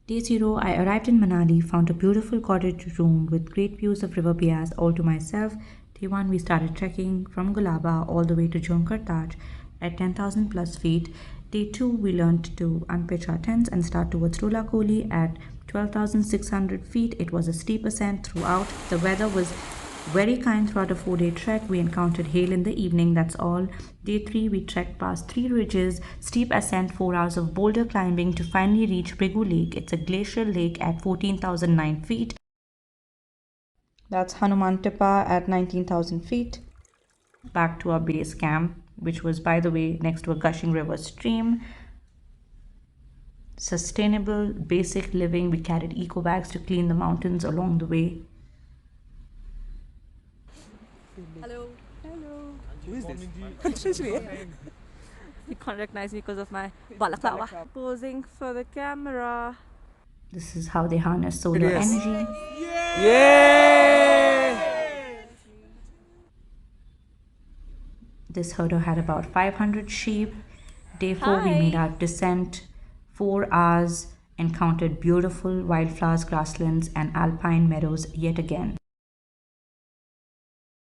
Day 0, I arrived in Manali, found a beautiful cottage room with great views of River Bias all to myself. Day 1, we started trekking from Gulaba all the way to Jonkar Taj at 10,000 plus feet. Day 2, we learned to unpitch our tents and start towards Rola Koli at 12,600 feet. It was a steep ascent throughout. The weather was very kind throughout a 4-day trek. We encountered hail in the evening, that's all. Day 3, we trekked past 3 ridges, steep ascent, 4 hours of boulder climbing to finally reach Bhrigu Lake. It's a glacial lake at 14,009 feet. That's Hanuman Tippa at 19,000 feet. Back to our base camp, which was, by the way, next to a gushing river stream. Sustainable, basic living. We carried eco bags to clean the mountains along the way. Hello. Hello. Who is this? You can't recognize me because of my balaclava. Posing for the camera. This is how they harness solar energy. Yay! This herder had about 500 sheep. Day 4, we made our descent, 4 hours, encountered beautiful wildflowers, grasslands, and alpine meadows yet again.